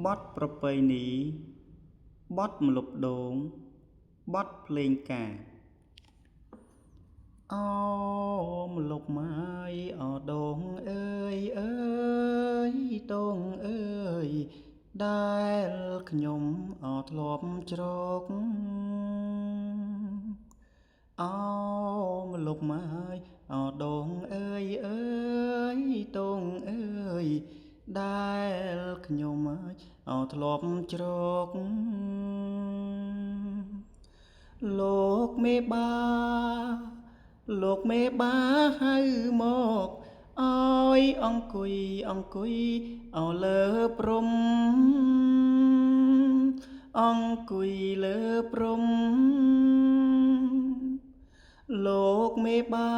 បទប្រពៃណីបទម្លប់ដូងបទភ្លេងការអូម្លប់ម៉ាយអូដូងអើយអើយដូងអើយដែលខ្ញុំអូធ្លាប់ជ្រកអូម្លប់ម៉ាយអូដូងអើយអើយដូងអើយដែលខ្ញុំអូធ្លាប់ជ្រកលោកមេបាលោកមេបាហៅមកអើយអង្គុយអូលើព្រំអង្គុយលើព្រំលោកមេបា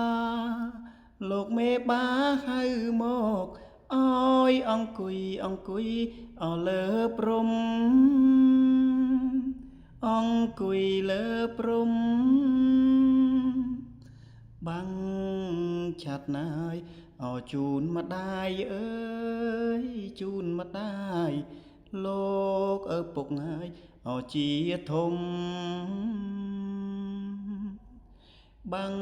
លោកមេបាហៅមកអើយអង្គុយអូលើព្រំអង្គុយលើព្រំបាំងឆាត់ណាយអូជូនម្ដាយអើយជូនម្ដាយលោកឪពុកហើយអូជាធំបាំង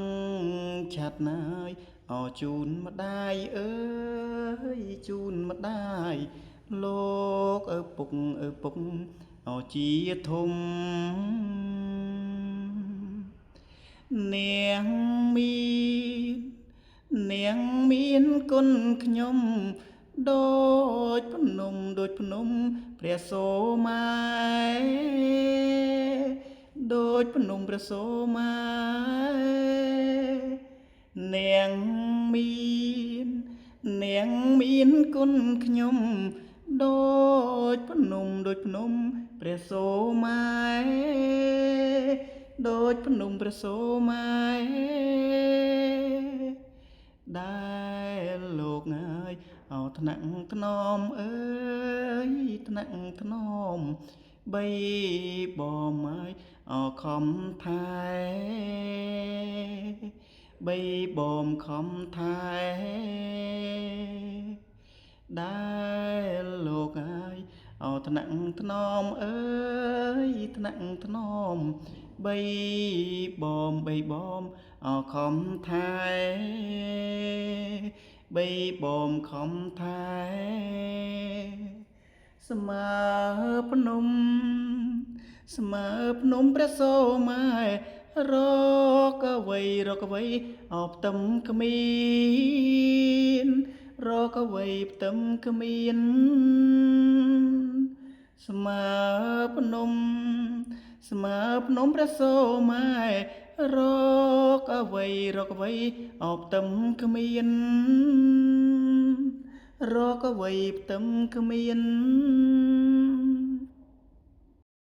ឆាត់ណាយអូជូនម្ដាយអើយជូនម្ដាយលោកឪពុកអូជាធំនាងមានគុណខ្ញុំដូចភ្នំព្រះសូម៉ែដូចភ្នំព្រះសូម៉ែនាងមានគុណខ្ញុំដូចភ្នំព្រះសូម៉ែដូចភ្នំព្រះសូម៉ែដែលលោកហើយអូថ្នាក់ថ្នមអើយថ្នាក់ថ្នមបីបំហើយអូខំថែបីបំខំថែដែលលោកហើយអូថ្នាក់ថ្នមអើយថ្នាក់ថ្នមបីបំអូខំថែបីបំខំថែស្មើភ្នំព្រះសូម៉ែរកអ្វីអោផ្ទឹមគ្មានរកអ្វីផ្ទឹមគ្មានស្មើភ្នំព្រះសូម៉ែរកអ្វីអោផ្ទឹមគ្មានរកអ្វីផ្ទឹមគ្មាន